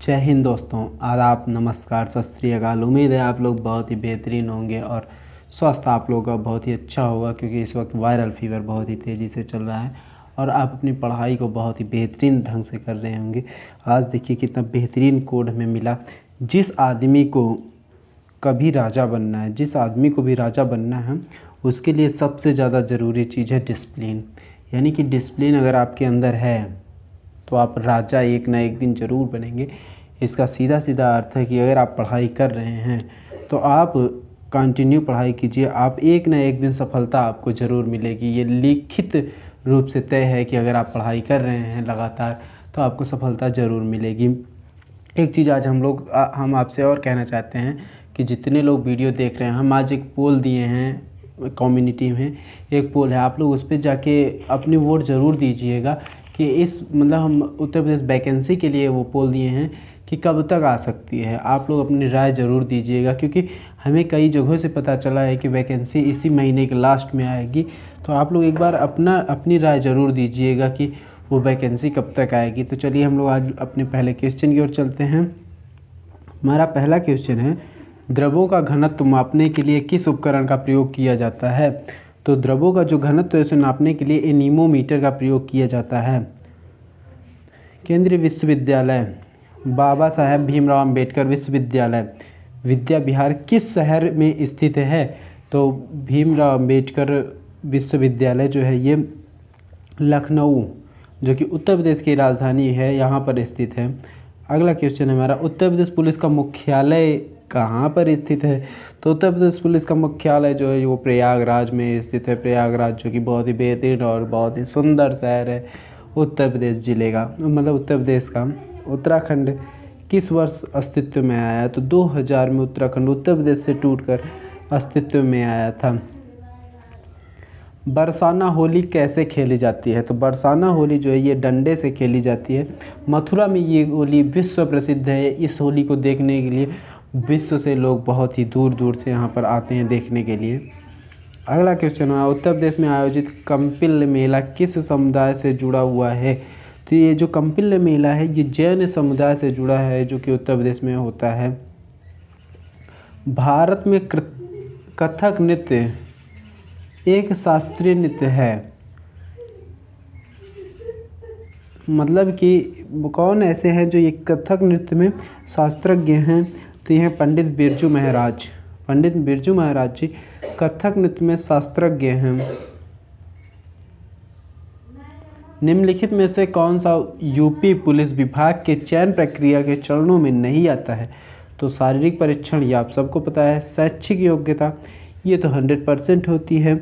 जय हिंद दोस्तों, आदाब, नमस्कार, सत श्री अकाल। उम्मीद है आप लोग बहुत ही बेहतरीन होंगे और स्वास्थ्य आप लोगों का बहुत ही अच्छा होगा, क्योंकि इस वक्त वायरल फीवर बहुत ही तेज़ी से चल रहा है और आप अपनी पढ़ाई को बहुत ही बेहतरीन ढंग से कर रहे होंगे। आज देखिए कितना बेहतरीन कोड हमें मिला। जिस आदमी को कभी राजा बनना है, जिस आदमी को भी राजा बनना है, उसके लिए सबसे ज़्यादा ज़रूरी चीज़ है डिसिप्लिन। यानी कि डिसिप्लिन अगर आपके अंदर है तो आप राजा एक ना एक दिन ज़रूर बनेंगे। इसका सीधा सीधा अर्थ है कि अगर आप पढ़ाई कर रहे हैं तो आप कंटिन्यू पढ़ाई कीजिए, आप एक ना एक दिन सफलता आपको ज़रूर मिलेगी। ये लिखित रूप से तय है कि अगर आप पढ़ाई कर रहे हैं लगातार तो आपको सफलता ज़रूर मिलेगी। एक चीज़ आज हम आपसे और कहना चाहते हैं कि जितने लोग वीडियो देख रहे हैं, हम आज एक पोल दिए हैं कम्युनिटी में, एक पोल है, आप लोग उस पर जाके अपनी वोट ज़रूर दीजिएगा कि हम उत्तर प्रदेश वैकेंसी के लिए वो पोल दिए हैं कि कब तक आ सकती है। आप लोग अपनी राय ज़रूर दीजिएगा, क्योंकि हमें कई जगहों से पता चला है कि वैकेंसी इसी महीने के लास्ट में आएगी। तो आप लोग एक बार अपनी राय ज़रूर दीजिएगा कि वो वैकेंसी कब तक आएगी। तो चलिए हम लोग आज अपने पहले क्वेश्चन की ओर चलते हैं। हमारा पहला क्वेश्चन है, द्रवों का घनत्व मापने के लिए किस उपकरण का प्रयोग किया जाता है? तो द्रवों का जो घनत्व है उसे नापने के लिए एनीमोमीटर का प्रयोग किया जाता है। केंद्रीय विश्वविद्यालय बाबा साहेब भीमराव अंबेडकर विश्वविद्यालय विद्या विहार किस शहर में स्थित है? तो भीमराव अंबेडकर विश्वविद्यालय जो है ये लखनऊ, जो कि उत्तर प्रदेश की राजधानी है, यहाँ पर स्थित है। अगला क्वेश्चन है हमारा, उत्तर प्रदेश पुलिस का मुख्यालय कहाँ पर स्थित है? तो उत्तर प्रदेश पुलिस का मुख्यालय जो है वो प्रयागराज में स्थित है। प्रयागराज जो कि बहुत ही बेहतरीन और बहुत ही सुंदर शहर है उत्तर प्रदेश ज़िले का, उत्तर प्रदेश का। उत्तराखंड किस वर्ष अस्तित्व में आया? तो 2000 में उत्तराखंड उत्तर प्रदेश से टूटकर अस्तित्व में आया था। बरसाना होली कैसे खेली जाती है? तो बरसाना होली जो है ये डंडे से खेली जाती है। मथुरा में ये होली विश्व प्रसिद्ध है। इस होली को देखने के लिए विश्व से लोग बहुत ही दूर दूर से यहाँ पर आते हैं देखने के लिए। अगला क्वेश्चन है, उत्तर प्रदेश में आयोजित कंपिल मेला किस समुदाय से जुड़ा हुआ है? तो ये जो कंपिल मेला है ये जैन समुदाय से जुड़ा है, जो कि उत्तर प्रदेश में होता है। भारत में कथक नृत्य एक शास्त्रीय नृत्य है, मतलब कि कौन ऐसे हैं जो ये कथक नृत्य में शास्त्रज्ञ हैं? तो ये हैं पंडित बिरजू महाराज। पंडित बिरजू महाराज जी कथक नृत्य में शास्त्रज्ञ हैं। निम्नलिखित में से कौन सा यूपी पुलिस विभाग के चयन प्रक्रिया के चरणों में नहीं आता है? तो शारीरिक परीक्षण, ये आप सबको पता है। शैक्षिक योग्यता, ये तो 100% होती है।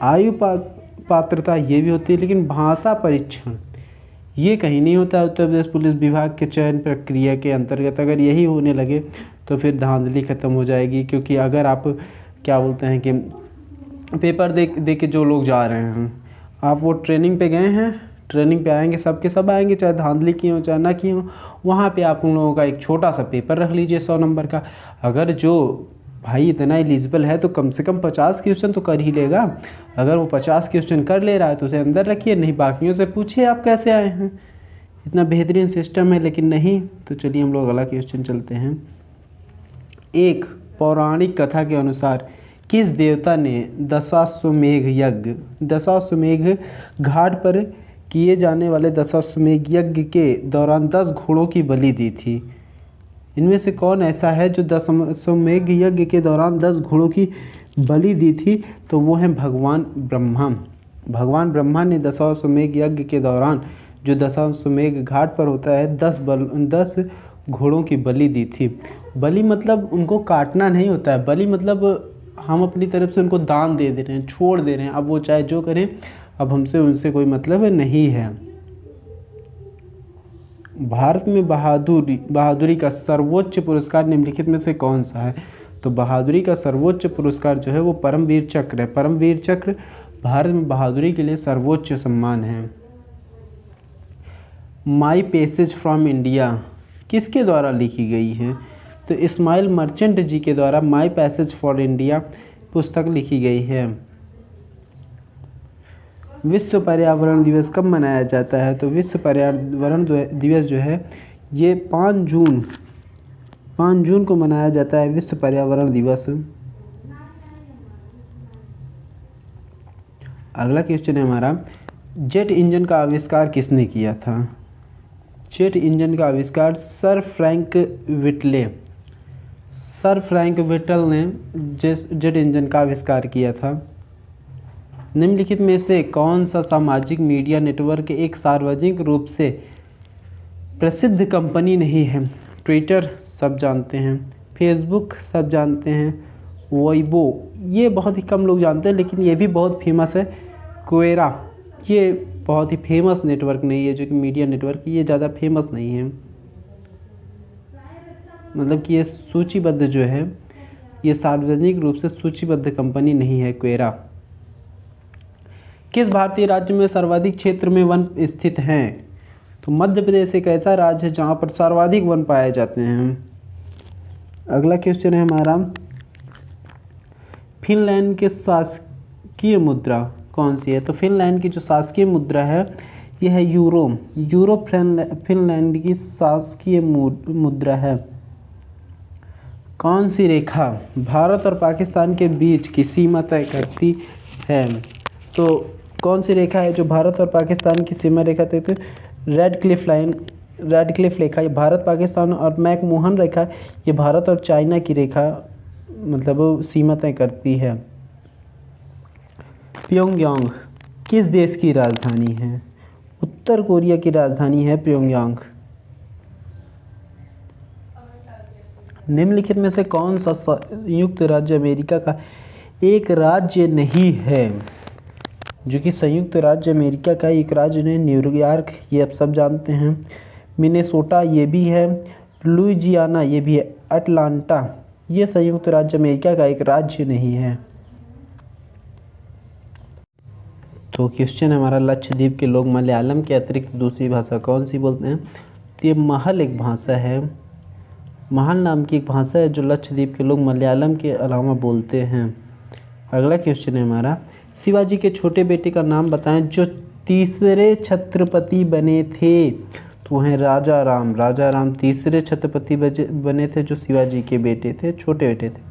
आयु पात्रता, ये भी होती है। लेकिन भाषा परीक्षण ये कहीं नहीं होता उत्तर प्रदेश पुलिस विभाग के चयन प्रक्रिया के अंतर्गत। अगर यही होने लगे तो फिर धांधली ख़त्म हो जाएगी, क्योंकि अगर आप क्या बोलते हैं कि पेपर दे के जो लोग जा रहे हैं, आप वो ट्रेनिंग पे गए हैं, ट्रेनिंग पे आएंगे, सबके सब आएंगे, चाहे धांधली की हो चाहे ना की हो। वहाँ पे आप उन लोगों का एक छोटा सा पेपर रख लीजिए 100 नंबर का। अगर जो भाई इतना एलिजिबल है तो कम से कम 50 क्वेश्चन तो कर ही लेगा। अगर वो 50 क्वेश्चन कर ले रहा है तो उसे अंदर रखिए, नहीं बाकियों से पूछिए आप कैसे आए हैं। इतना बेहतरीन सिस्टम है, लेकिन नहीं। तो चलिए हम लोग अगला क्वेश्चन चलते हैं। एक पौराणिक कथा के अनुसार किस देवता ने दशाश्वमेध घाट पर किए जाने वाले दशाश्वमेध यज्ञ के दौरान 10 घोड़ों की बलि दी थी? इनमें से कौन ऐसा है जो दशाश्वमेध यज्ञ के दौरान 10 घोड़ों की बलि दी थी? तो वो हैं भगवान ब्रह्मा। भगवान ब्रह्मा ने दशाश्वमेध यज्ञ के दौरान, जो दशाश्वमेध घाट पर होता है, 10 घोड़ों की बलि दी थी। बलि मतलब उनको काटना नहीं होता है, बलि मतलब हम अपनी तरफ से उनको दान दे रहे हैं, छोड़ दे रहे हैं। अब वो चाहे जो करें, अब हमसे उनसे कोई मतलब नहीं है। भारत में बहादुरी का सर्वोच्च पुरस्कार निम्नलिखित में से कौन सा है? तो बहादुरी का सर्वोच्च पुरस्कार जो है वो परमवीर चक्र है। परमवीर चक्र भारत में बहादुरी के लिए सर्वोच्च सम्मान है। माई पैसेज फ्रॉम इंडिया किसके द्वारा लिखी गई है? तो इस्माइल मर्चेंट जी के द्वारा माई पैसेज फॉर इंडिया पुस्तक लिखी गई है। विश्व पर्यावरण दिवस कब मनाया जाता है? तो विश्व पर्यावरण दिवस जो है ये 5 जून को मनाया जाता है विश्व पर्यावरण दिवस। अगला क्वेश्चन है हमारा, जेट इंजन का आविष्कार किसने किया था? जेट इंजन का आविष्कार सर फ्रैंक विटल ने जेट इंजन का आविष्कार किया था। निम्नलिखित में से कौन सा सामाजिक मीडिया नेटवर्क एक सार्वजनिक रूप से प्रसिद्ध कंपनी नहीं है? ट्विटर सब जानते हैं, फेसबुक सब जानते हैं, वेइबो ये बहुत ही कम लोग जानते हैं लेकिन ये भी बहुत फेमस है। क्वेरा ये बहुत ही फेमस नेटवर्क नहीं है, जो कि मीडिया नेटवर्क, ये ज़्यादा फेमस नहीं है, मतलब कि ये सूचीबद्ध जो है, ये सार्वजनिक रूप से सूचीबद्ध कंपनी नहीं है क्वेरा। किस भारतीय राज्य में सर्वाधिक क्षेत्र में वन स्थित हैं? तो मध्य प्रदेश एक ऐसा राज्य है जहाँ पर सर्वाधिक वन पाए जाते हैं। अगला क्वेश्चन है हमारा, फिनलैंड के शासकीय मुद्रा कौन सी है? तो फिनलैंड की जो शासकीय मुद्रा है यह है यूरो फिनलैंड की शासकीय मुद्रा है। कौन सी रेखा भारत और पाकिस्तान के बीच की सीमा तय करती है? तो कौन सी रेखा है जो भारत और पाकिस्तान की सीमा रेखा तय करती है? रेड क्लिफ रेखा, ये भारत पाकिस्तान, और मैकमोहन रेखा ये भारत और चाइना की रेखा मतलब सीमा तय करती है। प्योंगयांग किस देश की राजधानी है? उत्तर कोरिया की राजधानी है प्योंगयांग। निम्नलिखित में से कौन सा संयुक्त राज्य अमेरिका का एक राज्य नहीं है? जो कि संयुक्त राज्य अमेरिका का एक राज्य ने न्यूयॉर्क, ये आप सब जानते हैं, मिनेसोटा ये भी है, लुइजियाना ये भी है, अटलांटा ये संयुक्त राज्य अमेरिका का एक राज्य नहीं है। तो क्वेश्चन हमारा, लक्षद्वीप के लोग मलयालम के अतिरिक्त दूसरी भाषा कौन सी बोलते हैं? तो ये महल एक भाषा है, महल नाम की एक भाषा है जो लक्षद्वीप के लोग मलयालम के अलावा बोलते हैं। अगला क्वेश्चन है हमारा, शिवाजी के छोटे बेटे का नाम बताएं जो तीसरे छत्रपति बने थे। तो वह हैं राजा राम तीसरे छत्रपति बने थे जो शिवाजी के बेटे थे, छोटे बेटे थे।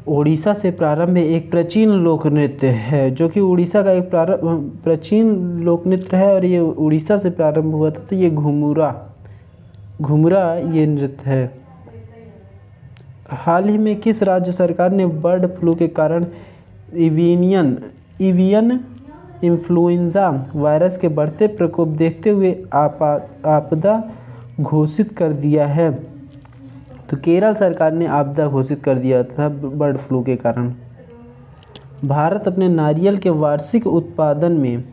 उड़ीसा से प्रारंभ एक प्राचीन लोक नृत्य है, जो कि उड़ीसा का एक प्राचीन लोक नृत्य है और ये उड़ीसा से प्रारंभ हुआ था। तो ये घुमरा ये नृत्य है। हाल ही में किस राज्य सरकार ने बर्ड फ्लू के कारण एवियन इन्फ्लुएंजा वायरस के बढ़ते प्रकोप देखते हुए आपदा घोषित कर दिया है? तो केरल सरकार ने आपदा घोषित कर दिया था बर्ड फ्लू के कारण। भारत अपने नारियल के वार्षिक उत्पादन में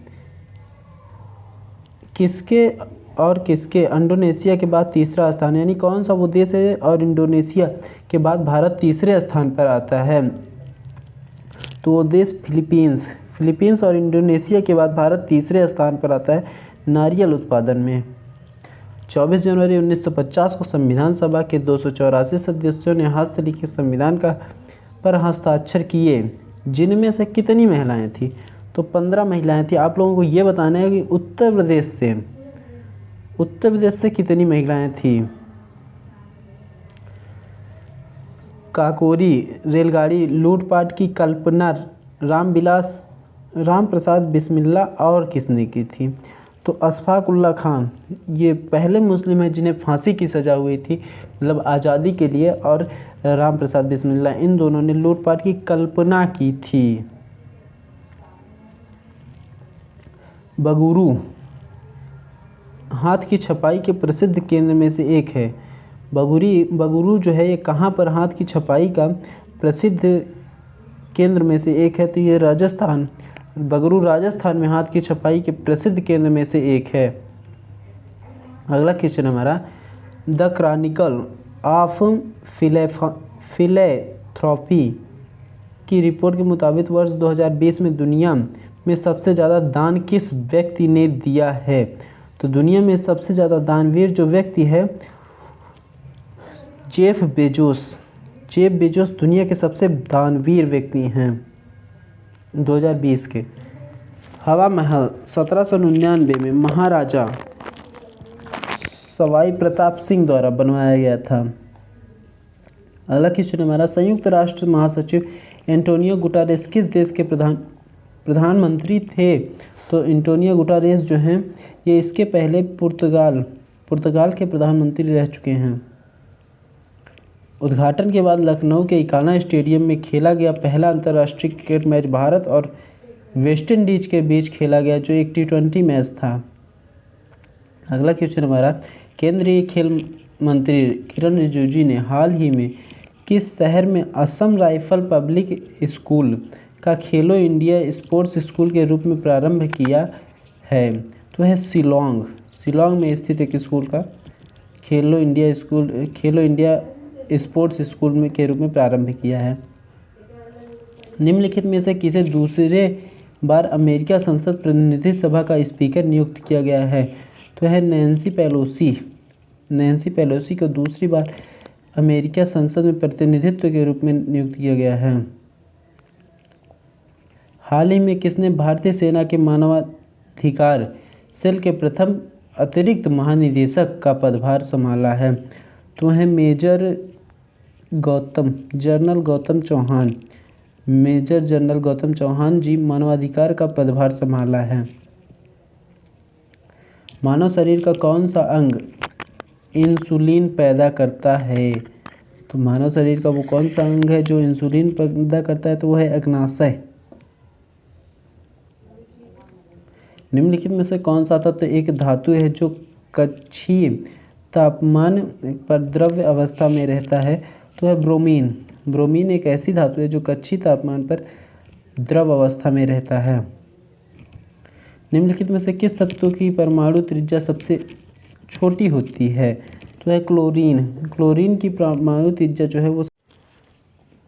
किसके इंडोनेशिया के बाद तीसरा स्थान, यानी कौन सा वो देश है और इंडोनेशिया के बाद भारत तीसरे स्थान पर आता है? तो वो देश फिलीपींस और इंडोनेशिया के बाद भारत तीसरे स्थान पर आता है नारियल उत्पादन में। 24 जनवरी 1950 को संविधान सभा के 284 सदस्यों ने हस्तलिखित संविधान पर हस्ताक्षर किए, जिनमें से कितनी महिलाएं थी? तो 15 महिलाएं थी। आप लोगों को ये बताना है कि उत्तर प्रदेश से कितनी महिलाएं थी? काकोरी रेलगाड़ी लूटपाट की कल्पना राम प्रसाद बिस्मिल्ला और किसने की थी? तो अशफाक उल्ला खान ये पहले मुस्लिम हैं जिन्हें फांसी की सज़ा हुई थी, मतलब आज़ादी के लिए, और राम प्रसाद बिस्मिल्ला इन दोनों ने लूटपाट की कल्पना की थी। बगुरु हाथ की छपाई के प्रसिद्ध केंद्र में से एक है। बगुरु जो है ये कहाँ पर हाथ की छपाई का प्रसिद्ध केंद्र में से एक है? तो ये राजस्थान, बगुरु राजस्थान में हाथ की छपाई के प्रसिद्ध केंद्र में से एक है। अगला क्वेश्चन हमारा, द क्रॉनिकल ऑफ फिलैंथ्रोपी की रिपोर्ट के मुताबिक वर्ष 2020 में दुनिया में सबसे ज़्यादा दान किस व्यक्ति ने दिया है? तो दुनिया में सबसे ज़्यादा दानवीर जो व्यक्ति है जेफ बेजोस दुनिया के सबसे दानवीर व्यक्ति हैं 2020 के। हवा महल 1799 में महाराजा सवाई प्रताप सिंह द्वारा बनवाया गया था। अगला क्वेश्चन हमारा, संयुक्त राष्ट्र महासचिव एंटोनियो गुटारेस किस देश के प्रधानमंत्री थे? तो एंटोनियो गुटारेस जो हैं ये इसके पहले पुर्तगाल के प्रधानमंत्री रह चुके हैं। उद्घाटन के बाद लखनऊ के इकाना स्टेडियम में खेला गया पहला अंतर्राष्ट्रीय क्रिकेट मैच भारत और वेस्टइंडीज के बीच खेला गया, जो एक T20 मैच था। अगला क्वेश्चन हमारा, केंद्रीय खेल मंत्री किरण रिजिजू ने हाल ही में किस शहर में असम राइफल पब्लिक स्कूल का खेलो इंडिया स्पोर्ट्स स्कूल के रूप में प्रारंभ किया है? तो है शिलोंग में स्थित एक स्कूल का खेलो इंडिया स्पोर्ट्स स्कूल में के रूप में प्रारंभ किया है। निम्नलिखित में से किसे दूसरे बार अमेरिका संसद प्रतिनिधि सभा का स्पीकर नियुक्त किया गया है? तो है नैन्सी पेलोसी को दूसरी बार अमेरिका संसद में प्रतिनिधित्व के रूप में नियुक्त किया गया है। हाल ही में किसने भारतीय सेना के मानवाधिकार सेल के प्रथम अतिरिक्त महानिदेशक का पदभार संभाला है? तो है मेजर जनरल गौतम चौहान जी मानवाधिकार का पदभार संभाला है। मानव शरीर का कौन सा अंग इंसुलिन पैदा करता है? तो मानव शरीर का वो कौन सा अंग है जो इंसुलिन पैदा करता है? तो वो है अग्नाशय। निम्नलिखित में से कौन सा तत्व एक धातु है जो कक्षीय तापमान पर द्रव अवस्था में रहता है? तो है ब्रोमीन एक ऐसी धातु है जो कक्षीय तापमान पर द्रव अवस्था में रहता है। निम्नलिखित में से किस तत्व की परमाणु त्रिज्या सबसे छोटी होती है? तो है क्लोरीन की परमाणु त्रिज्या जो है वो।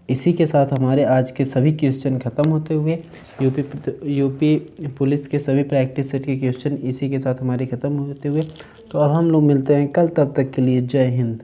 इसी के साथ हमारे आज के सभी क्वेश्चन खत्म होते हुए यूपी पुलिस के सभी प्रैक्टिस सेट के क्वेश्चन इसी के साथ हमारे ख़त्म होते हुए, तो अब हम लोग मिलते हैं कल, तब तक के लिए जय हिंद।